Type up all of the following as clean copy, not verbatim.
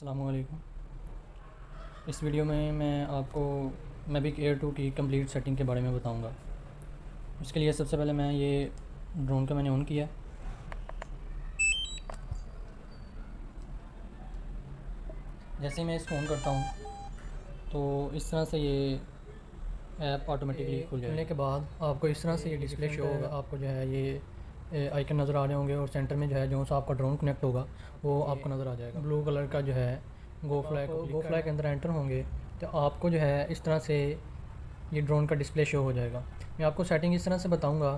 अस्सलामुअलैकुम। इस वीडियो में मैं आपको मैविक एयर 2 की कंप्लीट सेटिंग के बारे में बताऊंगा। इसके लिए सबसे पहले मैं ये ड्रोन का मैंने ऑन किया। जैसे ही मैं इसको ऑन करता हूँ तो इस तरह से ये ऐप ऑटोमेटिकली खुल जाएगा। खुलने के बाद आपको इस तरह से ये डिस्प्ले शो होगा। आपको जो है ये आइकन नज़र आ रहे होंगे और सेंटर में जो है जो सा आपका ड्रोन कनेक्ट होगा वो आपको नज़र आ जाएगा। ब्लू कलर का जो है गो फ्लाई के अंदर एंटर होंगे तो आपको जो है इस तरह से ये ड्रोन का डिस्प्ले शो हो जाएगा। मैं आपको सेटिंग इस तरह से बताऊंगा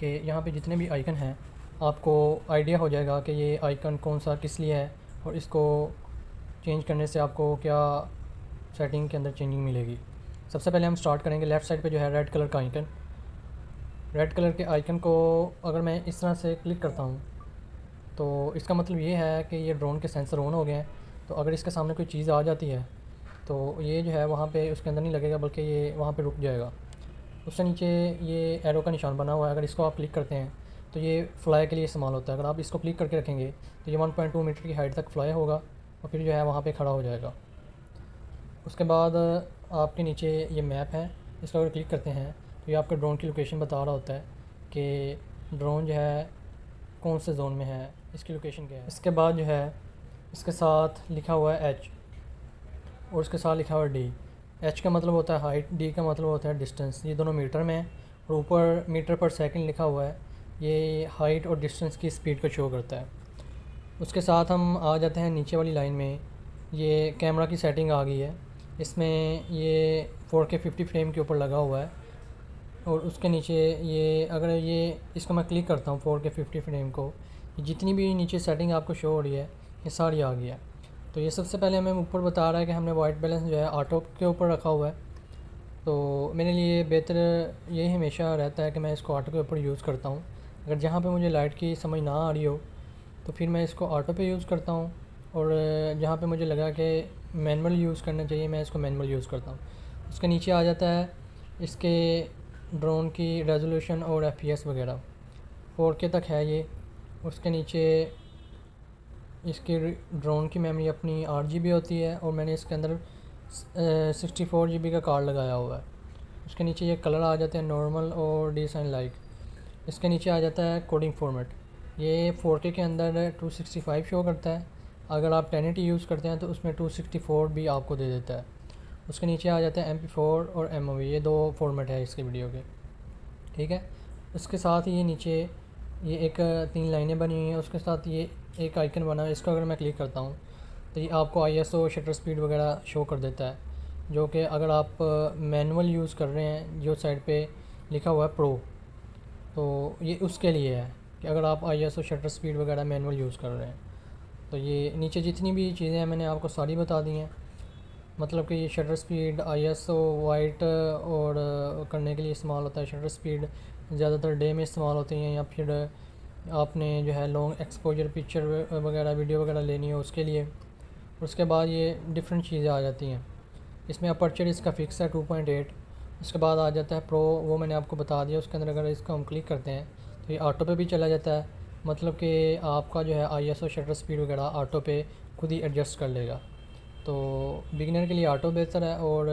कि यहाँ पे जितने भी आइकन हैं आपको आइडिया हो जाएगा कि ये आइकन कौन सा किस लिए है और इसको चेंज करने से आपको क्या सेटिंग के अंदर चेंजिंग मिलेगी। सबसे पहले हम स्टार्ट करेंगे लेफ़्ट साइड पे जो है रेड कलर का आइकन। रेड कलर के आइकन को अगर मैं इस तरह से क्लिक करता हूँ तो इसका मतलब ये है कि ये ड्रोन के सेंसर ऑन हो गए हैं। तो अगर इसके सामने कोई चीज़ आ जाती है तो ये जो है वहाँ पे उसके अंदर नहीं लगेगा बल्कि ये वहाँ पे रुक जाएगा। उससे नीचे ये एरो का निशान बना हुआ है, अगर इसको आप क्लिक करते हैं तो ये फ़्लाई के लिए इस्तेमाल होता है। अगर आप इसको क्लिक करके रखेंगे तो ये 1.2 मीटर की हाइट तक फ़्लाई होगा और फिर जो है वहाँ पे खड़ा हो जाएगा। उसके बाद आपके नीचे ये मैप है, इसको अगर क्लिक करते हैं तो ये आपके ड्रोन की लोकेशन बता रहा होता है कि ड्रोन जो है कौन से जोन में है, इसकी लोकेशन क्या है। इसके बाद जो है इसके साथ लिखा हुआ है एच और उसके साथ लिखा हुआ है डी। एच का मतलब होता है हाइट, डी का मतलब होता है डिस्टेंस। ये दोनों मीटर में है और ऊपर मीटर पर सेकंड लिखा हुआ है, ये हाइट और डिस्टेंस की स्पीड को शो करता है। उसके साथ हम आ जाते हैं नीचे वाली लाइन में। ये कैमरा की सेटिंग आ गई है, इसमें ये 4K 50 फ्रेम के ऊपर लगा हुआ है और उसके नीचे ये अगर ये इसको मैं क्लिक करता हूँ 4K 50 फ्रेम को, जितनी भी नीचे सेटिंग आपको शो हो रही है ये सारी आ गई है। तो ये सबसे पहले हमें ऊपर बता रहा है कि हमने वाइट बैलेंस जो है ऑटो के ऊपर रखा हुआ है। तो मेरे लिए बेहतर यही हमेशा रहता है कि मैं इसको ऑटो के ऊपर यूज़ करता हूँ। अगर जहाँ पे मुझे लाइट की समझ ना आ रही हो तो फिर मैं इसको ऑटो पे यूज़ करता हूँ और जहाँ पे मुझे लगा कि मैनुअल यूज़ करना चाहिए मैं इसको मैनुअल यूज़ करता हूँ। उसके नीचे आ जाता है इसके ड्रोन की रेजोल्यूशन और FPS वगैरह 4K तक है ये। उसके नीचे इसकी ड्रोन की मेमोरी अपनी 8 GB होती है और मैंने इसके अंदर 64 GB का कार्ड लगाया हुआ है। उसके नीचे ये कलर आ जाते हैं नॉर्मल और डिज़ाइन लाइक। इसके नीचे आ जाता है कोडिंग फॉर्मेट, ये 4K के अंदर 265 शो करता है। अगर आप 1080 यूज़ करते हैं तो उसमें 264 भी आपको दे देता है। उसके नीचे आ जाता है MP4 और MOV, ये दो फॉर्मेट है इसके वीडियो के, ठीक है। उसके साथ ये नीचे ये एक 3 लाइनें बनी हुई हैं, उसके साथ ये एक आइकन बना है, इसको अगर मैं क्लिक करता हूँ तो ये आपको ISO शटर स्पीड वगैरह शो कर देता है, जो कि अगर आप मैनुअल यूज़ कर रहे हैं जो साइड पे लिखा हुआ है प्रो तो ये उसके लिए है कि अगर आप ISO शटर स्पीड वगैरह मैनुअल यूज़ कर रहे हैं। तो ये नीचे जितनी भी चीज़ें हैं मैंने आपको सारी बता दी हैं। मतलब कि ये शटर स्पीड ISO वाइट और करने के लिए इस्तेमाल होता है। शटर स्पीड ज़्यादातर डे में इस्तेमाल होती हैं या फिर आपने जो है लॉन्ग एक्सपोजर पिक्चर वगैरह वीडियो वगैरह लेनी है उसके लिए। उसके बाद ये डिफरेंट चीज़ें आ जाती हैं। इसमें अपर्चर इसका फ़िक्स है 2.8। उसके बाद आ जाता है प्रो, वो मैंने आपको बता दिया। उसके अंदर अगर इसको हम क्लिक करते हैं तो ये ऑटो पे भी चला जाता है, मतलब कि आपका जो है ISO शटर स्पीड वगैरह ऑटो पे खुद ही एडजस्ट कर लेगा। तो बिगिनर के लिए ऑटो बेहतर है और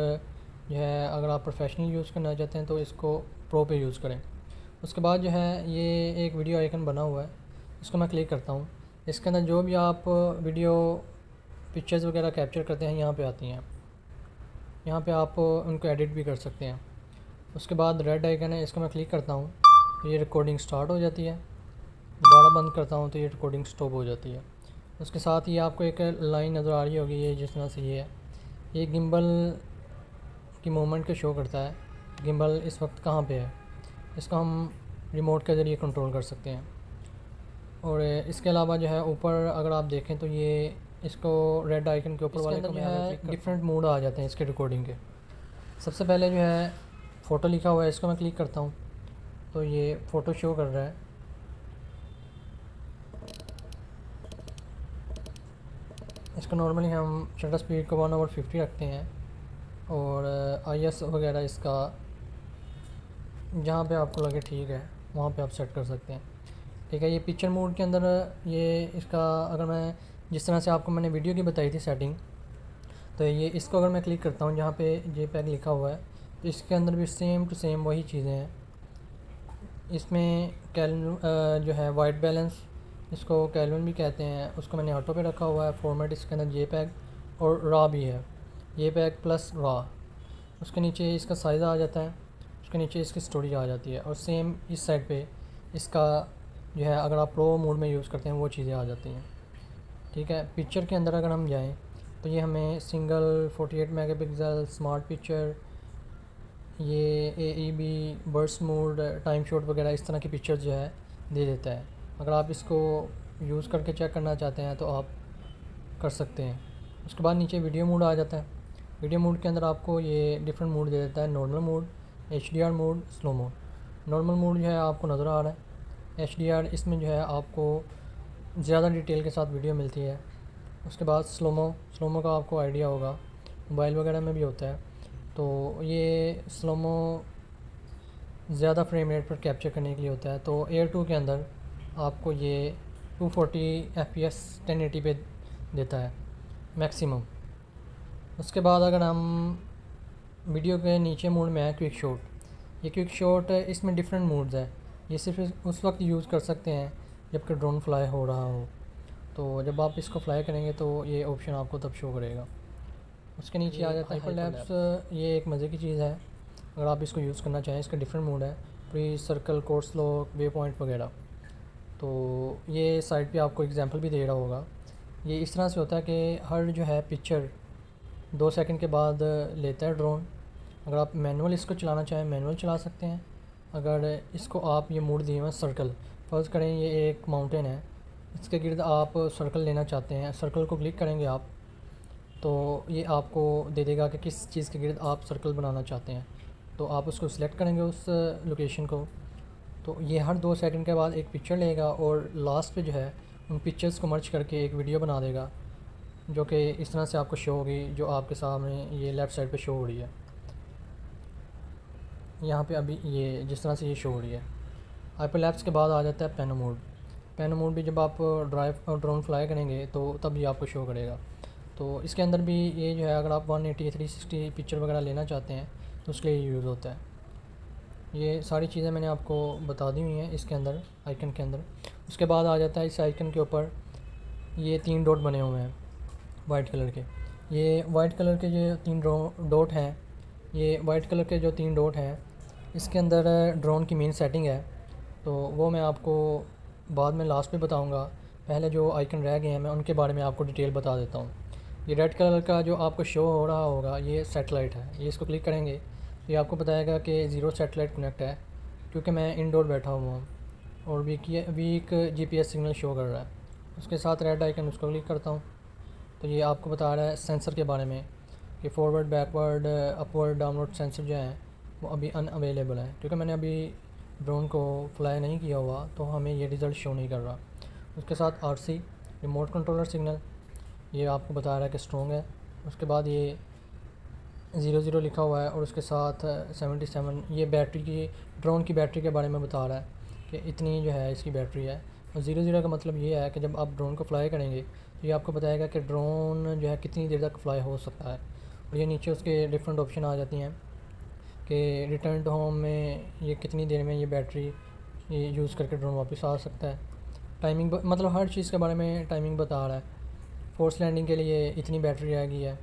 जो है अगर आप प्रोफेशनल यूज़ करना चाहते हैं तो इसको प्रो पे यूज़ करें। उसके बाद जो है ये एक वीडियो आइकन बना हुआ है, इसको मैं क्लिक करता हूँ। इसके अंदर जो भी आप वीडियो पिक्चर्स वगैरह कैप्चर करते हैं यहाँ पे आती हैं, यहाँ पे आप उनको एडिट भी कर सकते हैं। उसके बाद रेड आइकन है, इसको मैं क्लिक करता हूँ तो ये रिकॉर्डिंग स्टार्ट हो जाती है। दोबारा बंद करता हूँ तो ये रिकॉर्डिंग स्टॉप हो जाती है। उसके साथ ही आपको एक लाइन नज़र आ रही होगी, ये जिस तरह से ये है, ये गिम्बल की मूवमेंट को शो करता है, गिम्बल इस वक्त कहाँ पे है। इसको हम रिमोट के ज़रिए कंट्रोल कर सकते हैं। और इसके अलावा जो है ऊपर अगर आप देखें तो ये इसको रेड आइकन के ऊपर वाले को जो है डिफरेंट मोड आ जाते हैं इसके रिकॉर्डिंग के। सबसे पहले जो है फ़ोटो लिखा हुआ है, इसको मैं क्लिक करता हूँ तो ये फ़ोटो शो कर रहा है। इसको नॉर्मली हम शटर स्पीड को 1/50 रखते हैं और ISO वगैरह इसका जहाँ पे आपको लगे ठीक है वहाँ पे आप सेट कर सकते हैं, ठीक है। ये पिक्चर मोड के अंदर ये इसका अगर मैं जिस तरह से आपको मैंने वीडियो की बताई थी सेटिंग, तो ये इसको अगर मैं क्लिक करता हूँ जहाँ पे JPEG लिखा हुआ है, तो इसके अंदर भी सेम टू सेम वही चीज़ें हैं। इसमें जो है वाइट बैलेंस, इसको कैलविन भी कहते हैं, उसको मैंने ऑटो पे रखा हुआ है। फॉर्मेट इसके अंदर JPEG और रा भी है, JPEG प्लस रा। उसके नीचे इसका साइज़ आ जाता है, उसके नीचे इसकी स्टोरेज आ जाती है, और सेम इस साइड पे इसका जो है अगर आप प्रो मोड में यूज़ करते हैं वो चीज़ें आ जाती हैं। ठीक है, पिक्चर के अंदर अगर हम जाएँ तो ये हमें सिंगल 48 मेगापिक्सल स्मार्ट पिक्चर, ये AEB, burst mode, time shot वगैरह इस तरह की पिक्चर्स जो है दे देता है। अगर आप इसको यूज़ करके चेक करना चाहते हैं तो आप कर सकते हैं। उसके बाद नीचे वीडियो मोड आ जाता है। वीडियो मोड के अंदर आपको ये डिफरेंट मोड दे देता है, normal mode, HDR mode, slow mode. Normal mode जो है आपको नज़र आ रहा है। HDR इसमें जो है आपको ज़्यादा डिटेल के साथ वीडियो मिलती है। उसके बाद स्लोमो का आपको आइडिया होगा, मोबाइल वगैरह में भी होता है। तो ये स्लोमो ज़्यादा फ्रेम रेट पर कैप्चर करने के लिए होता है। तो एयर 2 के अंदर आपको ये 240 FPS 1080 पे देता है मैक्सिमम। उसके बाद अगर हम वीडियो के नीचे मोड में है क्विक शॉट, ये क्विक शॉट इसमें डिफरेंट मोड्स है। ये सिर्फ उस वक्त यूज़ कर सकते हैं जबकि ड्रोन फ्लाई हो रहा हो। तो जब आप इसको फ्लाई करेंगे तो ये ऑप्शन आपको तब शो करेगा। उसके नीचे आ जाता है हाइपरलैप्स। ये एक मज़े की चीज़ है, अगर आप इसको यूज़ करना चाहें। इसका डिफरेंट मोड है, pre circle, course lock, way point वगैरह। तो ये साइड पे आपको एग्जांपल भी दे रहा होगा। ये इस तरह से होता है कि हर जो है पिक्चर 2 सेकंड के बाद लेता है ड्रोन। अगर आप मैनुअल इसको चलाना चाहें मैनुअल चला सकते हैं। अगर इसको आप ये मोड दिए हुए हैं सर्कल, फ़र्ज़ करें ये एक माउंटेन है, इसके गिर्द आप सर्कल लेना चाहते हैं, सर्कल को क्लिक करेंगे आप तो ये आपको दे देगा कि किस चीज़ के गिर्द आप सर्कल बनाना चाहते हैं। तो आप उसको सिलेक्ट करेंगे उस लोकेशन को, तो ये हर 2 सेकंड के बाद एक पिक्चर लेगा और लास्ट पे जो है उन पिक्चर्स को मर्ज करके एक वीडियो बना देगा, जो कि इस तरह से आपको शो होगी, जो आपके सामने ये लेफ़्ट साइड पे शो हो रही है। यहाँ पे अभी ये जिस तरह से ये शो हो रही है। हाइपरलैप्स के बाद आ जाता है पैनो मोड। पैनो मोड भी जब आप ड्रोन फ्लाई करेंगे तो तब ये आपको शो करेगा। तो इसके अंदर भी ये जो है अगर आप 180 360 पिक्चर वगैरह लेना चाहते हैं तो उसके लिए यूज़ होता है। ये सारी चीज़ें मैंने आपको बता दी हुई हैं इसके अंदर, आइकन के अंदर। उसके बाद आ जाता है इस आइकन के ऊपर ये 3 डॉट बने हुए हैं वाइट कलर के। ये वाइट कलर के जो 3 डॉट हैं, ये वाइट कलर के जो 3 डॉट हैं, इसके अंदर ड्रोन की मेन सेटिंग है। तो वो मैं आपको बाद में लास्ट में बताऊंगा। पहले जो आइकन रह गए हैं मैं उनके बारे में आपको डिटेल बता देता हूँ। ये रेड कलर का जो आपको शो हो रहा होगा ये सैटेलाइट है। ये इसको क्लिक करेंगे तो ये आपको बताएगा कि 0 सैटेलाइट कनेक्ट है, क्योंकि मैं इंडोर बैठा हुआ हूँ और वीक GPS सिग्नल शो कर रहा है। उसके साथ रेड आइकन, उसको क्लिक करता हूँ तो ये आपको बता रहा है सेंसर के बारे में कि forward, backward, upward, downward sensor जो हैं वो अभी अनअवेलेबल है। क्योंकि मैंने अभी ड्रोन को फ्लाई नहीं किया हुआ तो हमें ये रिज़ल्ट शो नहीं कर रहा। उसके साथ RC रिमोट कंट्रोलर सिग्नल, ये आपको बता रहा है कि स्ट्रॉन्ग है। उसके बाद ये 00 लिखा हुआ है और उसके साथ 77, ये बैटरी की, ड्रोन की बैटरी के बारे में बता रहा है कि इतनी जो है इसकी बैटरी है। और 00 का मतलब ये है कि जब आप ड्रोन को फ्लाई करेंगे तो ये आपको बताएगा कि ड्रोन जो है कितनी देर तक फ्लाई हो सकता है। और ये नीचे उसके डिफरेंट ऑप्शन आ जाती हैं कि रिटर्न टू होम में ये कितनी देर में ये बैटरी ये यूज़ करके ड्रोन वापस आ सकता है। टाइमिंग मतलब हर चीज़ के बारे में टाइमिंग बता रहा है। फोर्स लैंडिंग के लिए इतनी बैटरी रह गई है,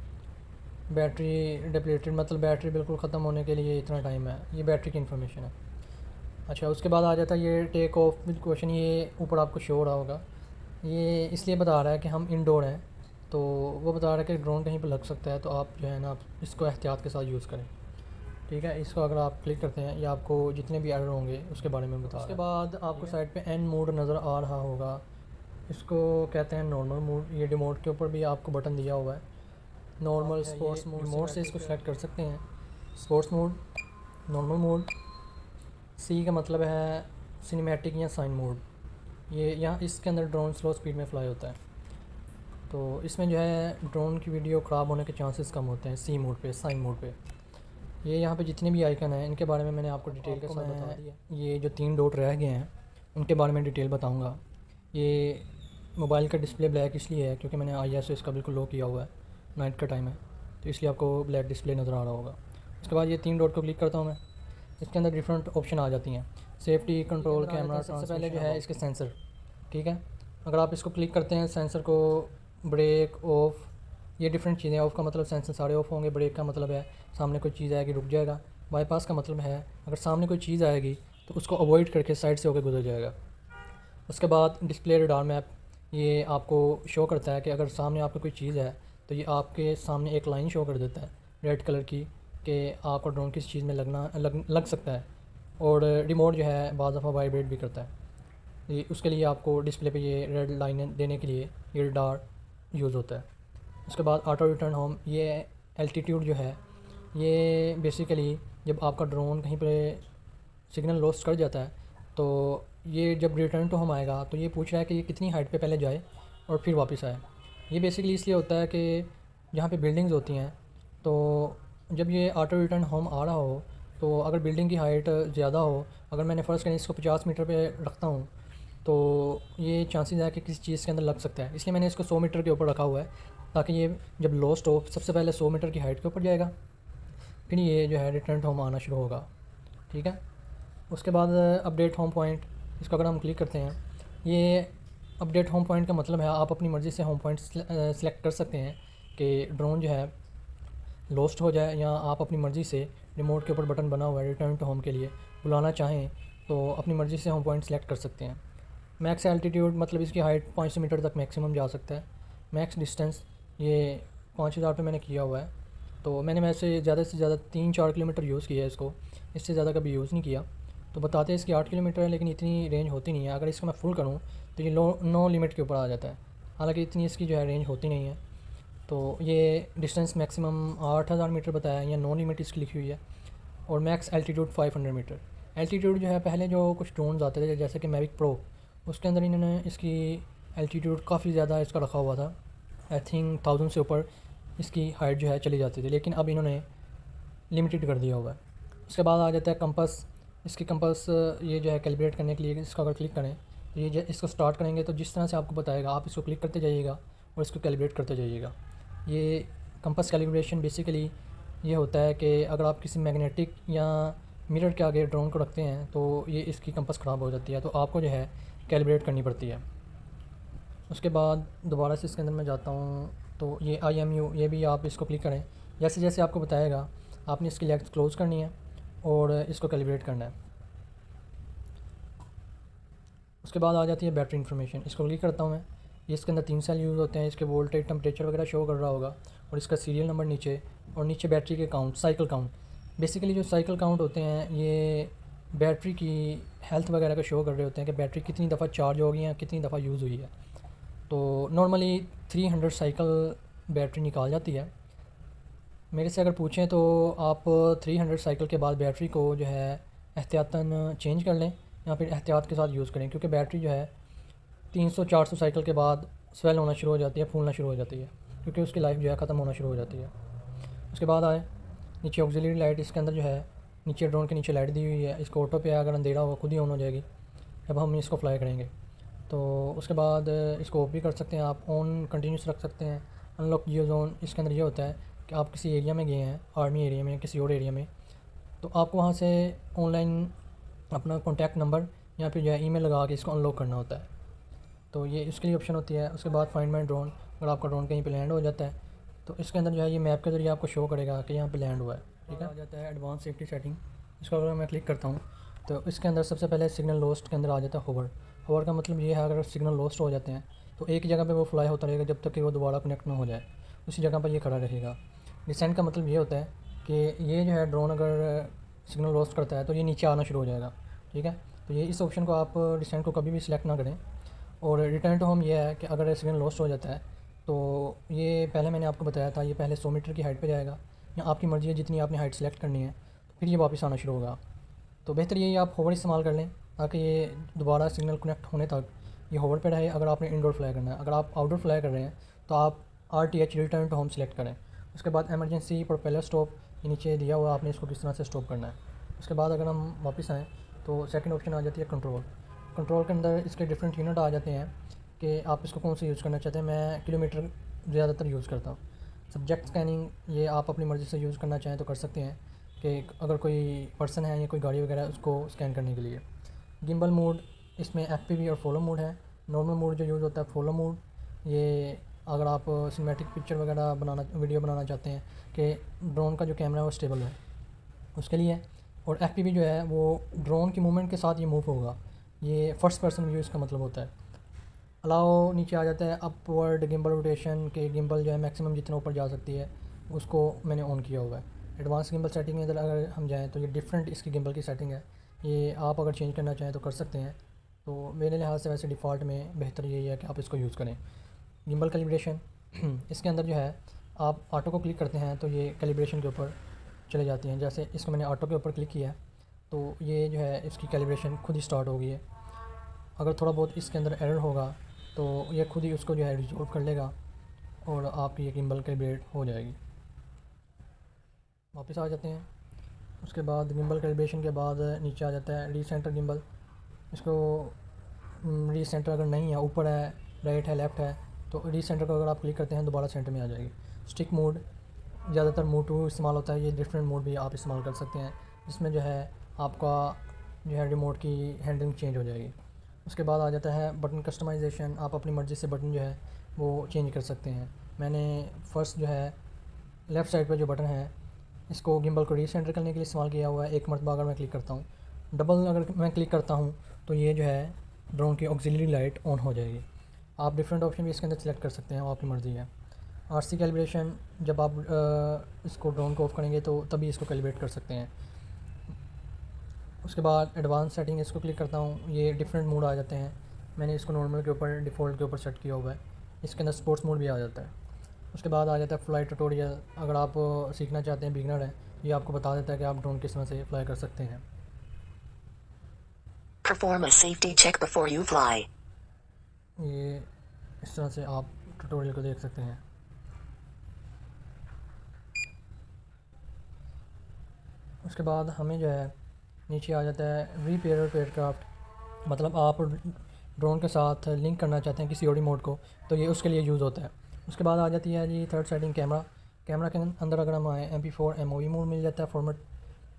बैटरी डिप्लीटेड मतलब बैटरी बिल्कुल ख़त्म होने के लिए इतना टाइम है। ये बैटरी की इन्फॉर्मेशन है। अच्छा, उसके बाद आ जाता है ये टेक ऑफ विद क्वेश्चन। ये ऊपर आपको शो हो रहा होगा, ये इसलिए बता रहा है कि हम इंडोर हैं, तो वो बता रहा है कि ड्रोन कहीं पर लग सकता है, तो आप जो है ना आप इसको एहतियात के साथ यूज़ करें। ठीक है, इसको अगर आप क्लिक करते हैं ये आपको जितने भी एरर होंगे उसके बारे में बता। उसके बाद आपको साइड पे एन मोड नज़र आ रहा होगा, इसको कहते हैं नॉर्मल मोड। ये रिमोट के ऊपर भी आपको बटन दिया हुआ है, नॉर्मल, स्पोर्ट्स मोड। रिमोट से इसको सेलेक्ट कर सकते हैं, sports mode, normal mode. C का मतलब है सिनेमैटिक या साइन मोड। ये यहाँ इसके अंदर ड्रोन स्लो स्पीड में फ्लाई होता है, तो इसमें जो है ड्रोन की वीडियो ख़राब होने के चांसेस कम होते हैं C मोड पे, साइन मोड पे। ये यहाँ पे जितने भी आइकन हैं इनके बारे में मैंने आपको डिटेल के साथ बता दिया। ये जो 3 डॉट रह गए हैं उनके बारे में डिटेल बताऊँगा। ये मोबाइल का डिस्प्ले ब्लैक इसलिए है क्योंकि मैंने ISO इसका बिल्कुल लो किया हुआ है, नाइट का टाइम है, तो इसलिए आपको ब्लैक डिस्प्ले नज़र आ रहा होगा। उसके बाद ये 3 डॉट को क्लिक करता हूँ मैं। इसके अंदर डिफरेंट ऑप्शन आ जाती हैं, सेफ्टी, कंट्रोल, कैमरा। सबसे पहले जो है इसके सेंसर, ठीक है। अगर आप इसको क्लिक करते हैं सेंसर को, ब्रेक, ऑफ, ये डिफरेंट चीज़ें। ऑफ़ का मतलब सेंसर सारे ऑफ होंगे, ब्रेक का मतलब है सामने कोई चीज़ आएगी रुक जाएगा, बाईपास का मतलब है अगर सामने कोई चीज़ आएगी तो उसको अवॉइड करके साइड से होकर गुजर जाएगा। उसके बाद डिस्प्ले रडार मैप, ये आपको शो करता है कि अगर सामने आपको कोई चीज़ है तो ये आपके सामने एक लाइन शो कर देता है रेड कलर की कि आपका ड्रोन किस चीज़ में लग सकता है। और रिमोट जो है बाज़ दफ़ा वाइब्रेट भी करता है, ये उसके लिए आपको डिस्प्ले पे ये रेड लाइनें देने के लिए ये रडार यूज़ होता है। उसके बाद ऑटो रिटर्न होम, ये एल्टीट्यूड जो है ये बेसिकली जब आपका ड्रोन कहीं पे सिग्नल लॉस्ट कर जाता है तो ये जब रिटर्न टू होम आएगा तो ये पूछ रहा है कि ये कितनी हाइट पे पहले जाए और फिर वापस आए। ये बेसिकली इसलिए होता है कि जहाँ पे बिल्डिंग्स होती हैं तो जब ये ऑटो रिटर्न होम आ रहा हो तो अगर बिल्डिंग की हाइट ज़्यादा हो, अगर मैंने फ़र्ज़ करें इसको 50 मीटर पे रखता हूँ तो ये चांसेस है कि किसी चीज़ के अंदर लग सकता है, इसलिए मैंने इसको 100 मीटर के ऊपर रखा हुआ है ताकि ये जब लॉस्ट हो सबसे पहले 100 मीटर की हाइट के ऊपर जाएगा, फिर ये जो है रिटर्न टू होम आना शुरू होगा, ठीक है। उसके बाद अपडेट होम पॉइंट, इसको अगर हम क्लिक करते हैं, ये अपडेट होम पॉइंट का मतलब है आप अपनी मर्ज़ी से होम पॉइंट सेलेक्ट कर सकते हैं कि ड्रोन जो है लॉस्ट हो जाए, या आप अपनी मर्ज़ी से रिमोट के ऊपर बटन बना हुआ है रिटर्न टू होम के लिए, बुलाना चाहें तो अपनी मर्ज़ी से होम पॉइंट सेलेक्ट कर सकते हैं। मैक्स एल्टीट्यूड मतलब इसकी हाइट 500 मीटर तक मैक्सिमम जा सकता है। मैक्स डिस्टेंस ये 5000 पे मैंने किया हुआ है, तो मैंने वैसे ज़्यादा से ज़्यादा 3-4 किलोमीटर यूज़ किया है इसको, इससे ज़्यादा कभी यूज़ नहीं किया। तो बताते हैं इसकी 8 किलोमीटर है लेकिन इतनी रेंज होती नहीं है। अगर इसको मैं फुल करूँ तो ये नो लिमिट के ऊपर आ जाता है, हालांकि इतनी इसकी जो है रेंज होती नहीं है। तो ये डिस्टेंस मैक्सिमम 8000 मीटर बताया है या नो लिमिट इसकी लिखी हुई है। और मैक्स एल्टीट्यूड 500 मीटर। एल्टीट्यूड जो है पहले जो कुछ ड्रोन्स आते थे जैसे कि मैविक प्रो, उसके अंदर इन्होंने इसकी एल्टीट्यूड काफ़ी ज़्यादा इसका रखा हुआ था, आई थिंक 1000 से ऊपर इसकी हाइट जो है चली जाती थी, लेकिन अब इन्होंने लिमिटेड कर दिया हुआ है। उसके बाद आ जाता है कंपास। इसकी कंपास ये जो है कैलिब्रेट करने के लिए इसका अगर क्लिक करें तो ये इसको स्टार्ट करेंगे तो जिस तरह से आपको बताएगा आप इसको क्लिक करते जाइएगा और इसको कैलिब्रेट करते जाइएगा। ये कंपास कैलिब्रेशन बेसिकली ये होता है कि अगर आप किसी मैग्नेटिक या मिरर के आगे ड्रोन को रखते हैं तो ये इसकी कंपास ख़राब हो जाती है, तो आपको जो है कैलिब्रेट करनी पड़ती है। उसके बाद दोबारा से इसके अंदर मैं जाता हूँ तो ये IMU, ये भी आप इसको क्लिक करें, जैसे जैसे आपको बताएगा आपने इसकी लेग्स क्लोज़ करनी है और इसको कैलिब्रेट करना है। उसके बाद आ जाती है बैटरी इन्फॉर्मेशन, इसको क्लिक करता हूँ मैं। ये इसके अंदर 3 सेल यूज़ होते हैं, इसके वोल्टेज, टेम्परेचर वगैरह शो कर रहा होगा और इसका सीरियल नंबर नीचे, और नीचे बैटरी के काउंट, साइकिल काउंट। बेसिकली जो साइकिल काउंट होते हैं ये बैटरी की हेल्थ वगैरह का शो कर रहे होते हैं कि बैटरी कितनी दफ़ा चार्ज हो गई है, कितनी दफ़ा यूज़ हुई है। तो नॉर्मली 300 साइकिल बैटरी निकाल जाती है। मेरे से अगर पूछें तो आप 300 साइकिल के बाद बैटरी को जो है एहतियातन चेंज कर लें या फिर एहतियात के साथ यूज़ करें, क्योंकि बैटरी जो है 300-400 साइकिल के बाद स्वेल होना शुरू हो जाती है, फूलना शुरू हो जाती है, क्योंकि उसकी लाइफ जो है ख़त्म होना शुरू हो जाती है। उसके बाद आए नीचे ऑक्सिलरी लाइट, इसके अंदर जो है नीचे ड्रोन के नीचे लाइट दी हुई है, इसको ऑटो पे अगर अंधेरा हो खुद ही ऑन हो जाएगी जब हम इसको फ्लाई करेंगे। तो उसके बाद इसको ऑफ भी कर सकते हैं आप, ऑन कंटिन्यूस रख सकते हैं। अनलॉक जियो जोन, इसके अंदर ये होता है कि आप किसी एरिया में गए हैं, आर्मी एरिया में, किसी और एरिया में, तो आपको वहाँ से ऑनलाइन अपना कॉन्टैक्ट नंबर या फिर जो है ईमेल लगा के इसको अनलॉक करना होता है, तो ये इसके लिए ऑप्शन होती है। उसके बाद फाइंड माई ड्रोन, अगर आपका ड्रोन कहीं पे लैंड हो जाता है तो इसके अंदर जो है ये मैप के ज़रिए आपको शो करेगा कि यहाँ पे लैंड हुआ है, ठीक है। आ जाता है एडवांस सेफ्टी सेटिंग, इसको अगर मैं क्लिक करता हूँ तो इसके अंदर सबसे पहले सिग्नल लॉस्ट के अंदर आ जाता है होवर। होवर का मतलब ये है अगर सिग्नल लॉस्ट हो जाते हैं तो एक जगह पे वो फ्लाई होता रहेगा जब तक कि वो दोबारा कनेक्ट ना हो जाए, उसी जगह पर ये खड़ा रहेगा। डिसेंट का मतलब ये होता है कि ये जो है ड्रोन अगर सिग्नल लॉस्ट करता है तो ये नीचे आना शुरू हो जाएगा, ठीक है। तो ये इस ऑप्शन को आप डिसेंट को कभी भी सिलेक्ट ना करें। और रिटर्न टू होम ये है कि अगर सिग्नल लॉस्ट हो जाता है तो ये पहले मैंने आपको बताया था ये पहले 100 मीटर की हाइट पे जाएगा, या आपकी मर्ज़ी है जितनी आपने हाइट सेलेक्ट करनी है, तो फिर ये वापस आना शुरू होगा। तो बेहतर यही आप होवर इस्तेमाल कर लें ताकि ये दोबारा सिग्नल कनेक्ट होने तक ये होवर पे रहे। अगर आपने इंडोर फ्लाई करना है, अगर आप आउटडोर फ्लाई कर रहे हैं तो आप RTH return to home select करें। उसके बाद एमरजेंसी प्रोपेलर स्टॉप, ये नीचे दिया हुआ आपने इसको किस तरह से स्टॉप करना है। उसके बाद अगर हम वापस आएँ तो सेकंड ऑप्शन आ जाती है कंट्रोल। कंट्रोल के अंदर इसके डिफरेंट यूनिट आ जाते हैं कि आप इसको कौन सा यूज़ करना चाहते हैं। मैं किलोमीटर ज़्यादातर यूज़ करता हूँ। सब्जेक्ट स्कैनिंग ये आप अपनी मर्ज़ी से यूज़ करना चाहें तो कर सकते हैं कि अगर कोई पर्सन है या कोई गाड़ी वगैरह उसको स्कैन करने के लिए। गिम्बल मोड, इसमें एफपीवी और फॉलो मोड है। नॉर्मल मोड जो यूज़ होता है फॉलो मोड, ये अगर आप सिनेमैटिक पिक्चर वगैरह वीडियो बनाना चाहते हैं कि ड्रोन का जो कैमरा है वो स्टेबल है, उसके लिए। और एफपीवी जो है वो ड्रोन की मूवमेंट के साथ ये मूव होगा। ये फर्स्ट पर्सन व्यू इसका मतलब होता है। अलाउ नीचे आ जाता है अपवर्ड गिम्बल रोटेशन के गिम्बल जो है मैक्सिमम जितना ऊपर जा सकती है उसको मैंने ऑन किया हुआ है। एडवांस गिम्बल सेटिंग इधर अगर हम जाएँ तो ये डिफरेंट इसकी गिम्बल की सेटिंग है, ये आप अगर चेंज करना चाहें तो कर सकते हैं। तो मेरे लिहाज से वैसे डिफ़ॉल्ट में बेहतर यही है कि आप इसको यूज़ करें। गिम्बल कैलिब्रेशन इसके अंदर जो है आप ऑटो को क्लिक करते हैं तो ये कैलिब्रेशन के ऊपर चले जाती हैं। जैसे इसको मैंने ऑटो के ऊपर क्लिक किया है तो ये जो है इसकी कैलिब्रेशन खुद ही स्टार्ट हो गई है। अगर थोड़ा बहुत इसके अंदर एरर होगा तो ये खुद ही उसको जो है रिजॉल्व कर लेगा और आपकी ये गिम्बल कैलिब्रेट हो जाएगी। वापस आ जाते हैं। उसके बाद गिम्बल कैलिब्रेशन के बाद नीचे आ जाता है रीसेंटर गिम्बल। इसको रीसेंटर अगर नहीं है, ऊपर है, राइट है, लेफ़्ट है, तो रीसेंटर को अगर आप क्लिक करते हैं दोबारा सेंटर में आ जाएगी। स्टिक मोड ज़्यादातर मोड 2 इस्तेमाल होता है, ये डिफरेंट मोड भी आप इस्तेमाल कर सकते हैं जिसमें जो है आपका जो है रिमोट की हैंडलिंग चेंज हो जाएगी। उसके बाद आ जाता है बटन कस्टमाइजेशन, आप अपनी मर्ज़ी से बटन जो है वो चेंज कर सकते हैं। मैंने फ़र्स्ट जो है लेफ़्ट साइड पर जो बटन है इसको गिम्बल को रीसेंटर करने के लिए इस्तेमाल किया हुआ है। एक मरतबा अगर मैं क्लिक करता हूँ, डबल अगर मैं क्लिक करता हूँ तो ये जो है ड्रोन की ऑक्सिलरी लाइट ऑन हो जाएगी। आप डिफरेंट ऑप्शन भी इसके अंदर सेलेक्ट कर सकते हैं, वो आपकी मर्ज़ी है। आरसी कैलिब्रेशन, जब आप इसको ड्रोन को ऑफ करेंगे तो तभी इसको कैलिब्रेट कर सकते हैं। उसके बाद एडवांस सेटिंग, इसको क्लिक करता हूँ, ये डिफरेंट मोड आ जाते हैं। मैंने इसको नॉर्मल के ऊपर, डिफ़ॉल्ट के ऊपर सेट किया हुआ है। इसके अंदर स्पोर्ट्स मोड भी आ जाता है। उसके बाद आ जाता है फ़्लाइट ट्यूटोरियल। अगर आप सीखना चाहते हैं, बिगनर हैं, ये आपको बता देता है कि आप ड्रोन किस तरह से फ्लाई कर सकते हैं। Perform a safety check before you fly. ये इस तरह से आप ट्यूटोरियल को देख सकते हैं। उसके बाद हमें जो है नीचे आ जाता है रीपेयर एयरक्राफ्ट, मतलब आप ड्रोन के साथ लिंक करना चाहते हैं किसी और मोड को, तो ये उसके लिए यूज़ होता है। उसके बाद आ जाती है जी थर्ड सेटिंग, कैमरा। कैमरा के अंदर अगर हम आए MP4 MOV मोड मिल जाता है फॉर्मेट,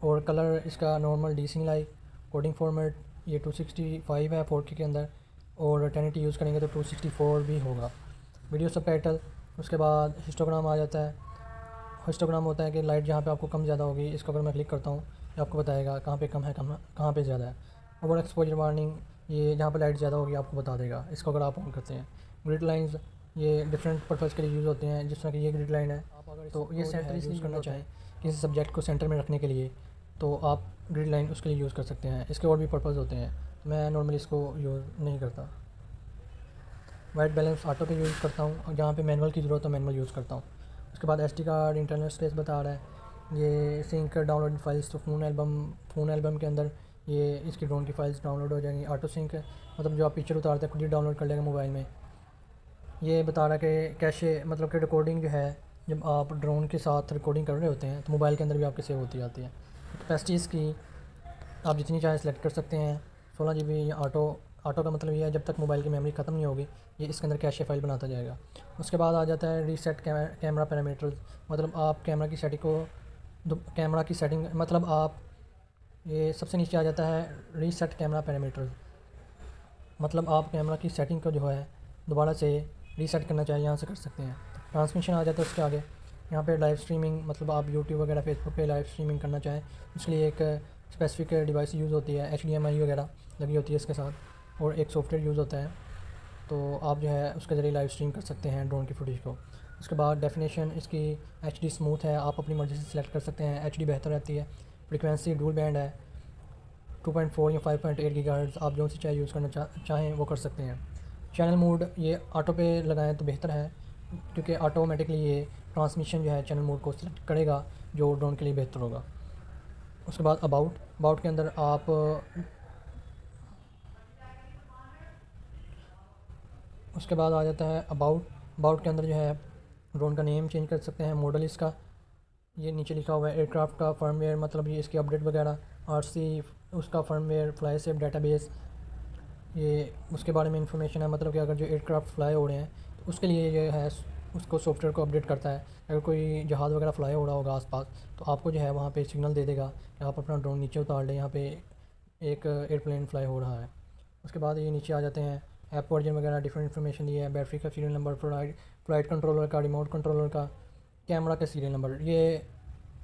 और कलर इसका नॉर्मल डीसिंग लाइक कोडिंग फॉर्मेट, ये 265 है 4K के अंदर, और 1080 यूज़ करेंगे तो 264 भी होगा। Video subtitle. उसके बाद हिस्टोग्राम आ जाता है। हिस्टोग्राम होता है कि लाइट जहाँ पे आपको कम ज़्यादा होगी, इसको अगर मैं क्लिक करता हूँ ये आपको बताएगा कहाँ पे कम है, कहाँ पे ज़्यादा है। ओवर एक्सपोजर वार्निंग, ये जहाँ पे लाइट ज़्यादा होगी आपको बता देगा, इसको अगर आप ऑन करते हैं। ग्रिड लाइंस, ये डिफरेंट पर्पज़ के लिए यूज़ होते हैं, जिस तरह की ये ग्रिड लाइन है, आप अगर तो ये सेंटर यूज़ करना चाहें किसी सब्जेक्ट को सेंटर में रखने के लिए, तो आप ग्रिड लाइन उसके लिए यूज़ कर सकते हैं। इसके और भी पर्पज़ होते हैं, मैं नॉर्मली इसको यूज़ नहीं करता। वाइट बैलेंस ऑटो पे यूज़ करता हूँ, और जहाँ पे मैनुअल की ज़रूरत हो मैनुअल यूज़ करता हूँ। उसके बाद SD कार्ड इंटरनल स्पेस बता रहा है। ये सिंक डाउनलोड फाइल्स तो फ़ोन एल्बम के अंदर ये इसकी ड्रोन की फाइल्स डाउनलोड हो जाएंगी। ऑटो सिंक मतलब जो आप पिक्चर उतारते हैं खुद ही डाउनलोड कर लेगा मोबाइल में। ये बता रहा है कि कैशे मतलब कि रिकॉर्डिंग जो है, जब आप ड्रोन के साथ रिकॉर्डिंग कर रहे होते हैं तो मोबाइल के अंदर भी आपके सेव होती जाती है। कैपेसिटी इसकी आप जितनी चाहें सेलेक्ट कर सकते हैं। 16 GB या ऑटो का मतलब ये है जब तक मोबाइल की मेमोरी ख़त्म नहीं होगी ये इसके अंदर कैशे फाइल बनाता जाएगा। उसके बाद आ जाता है रीसेट कैमरा पैरामीटर्स, मतलब आप कैमरा की सेटिंग मतलब आप ये सबसे नीचे आ जाता है रीसेट कैमरा पैरामीटर्स, मतलब आप कैमरा की सेटिंग को जो है दोबारा से रीसेट करना चाहिए, यहाँ से कर सकते हैं। ट्रांसमिशन आ जाता है उसके आगे। यहाँ पे लाइव स्ट्रीमिंग, मतलब आप यूट्यूब वगैरह फेसबुक पे लाइव स्ट्रीमिंग करना चाहें उसके लिए एक स्पेसिफिक डिवाइस यूज़ होती है, HDMI वगैरह लगी होती है इसके साथ, और एक सॉफ्टवेयर यूज़ होता है, तो आप जो है उसके ज़रिए लाइव स्ट्रीम कर सकते हैं ड्रोन की फुटेज को। उसके बाद डेफिनेशन इसकी HD स्मूथ है, आप अपनी मर्ज़ी से सिलेक्ट कर सकते हैं, HD बेहतर रहती है। फ्रीक्वेंसी डुअल बैंड है, 2.4 या 5.8 गीगाहर्ट्ज़, आप जो सी चाहे यूज़ करना चाहें वो कर सकते हैं। चैनल मोड ये ऑटो पे लगाएं तो बेहतर है, क्योंकि ऑटोमेटिकली ये ट्रांसमिशन जो है चैनल मोड को सिलेक्ट करेगा जो ड्रोन के लिए बेहतर होगा। उसके बाद अबाउट के अंदर आप उसके बाद आ जाता है अबाउट के अंदर जो है ड्रोन का नेम चेंज कर सकते हैं, मॉडल इसका ये नीचे लिखा हुआ है, एयरक्राफ्ट का फर्मवेयर मतलब ये इसकी अपडेट वगैरह, RC उसका फर्मवेयर, फ्लाई सेफ डेटाबेस, ये उसके बारे में इंफॉर्मेशन है, मतलब कि अगर जो एयरक्राफ्ट फ्लाई हो रहे हैं तो उसके लिए ये है, उसको सॉफ्टवेयर को अपडेट करता है। अगर कोई जहाज़ वगैरह फ्लाई हो रहा होगा आसपास तो आपको जो है वहाँ पे सिग्नल दे देगा कि आप अपना ड्रोन नीचे उतार लें, यहाँ पे एक एयरप्लेन फ्लाई हो रहा है। उसके बाद ये नीचे आ जाते हैं, ऐप वर्जन वगैरह डिफरेंट इन्फॉर्मेशन दी है, बैटरी का सीरियल नंबर, फ्लाइट कंट्रोलर का, रिमोट कंट्रोलर का, कैमरा का सीरियल नंबर, ये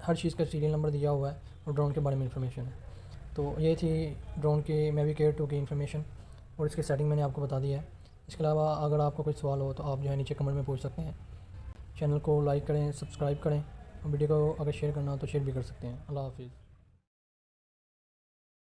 हर चीज़ का सीरियल नंबर दिया हुआ है और ड्रोन के बारे में इन्फॉर्मेशन है। तो ये थी ड्रोन की Mavic 2 की इन्फॉर्मेशन और इसकी सेटिंग मैंने आपको बता दी है। इसके अलावा अगर आपको कोई सवाल हो तो आप जो है नीचे कमेंट में पूछ सकते हैं। चैनल को लाइक करें, सब्सक्राइब करें और वीडियो को अगर शेयर करना हो तो शेयर भी कर सकते हैं। अल्लाह हाफिज़।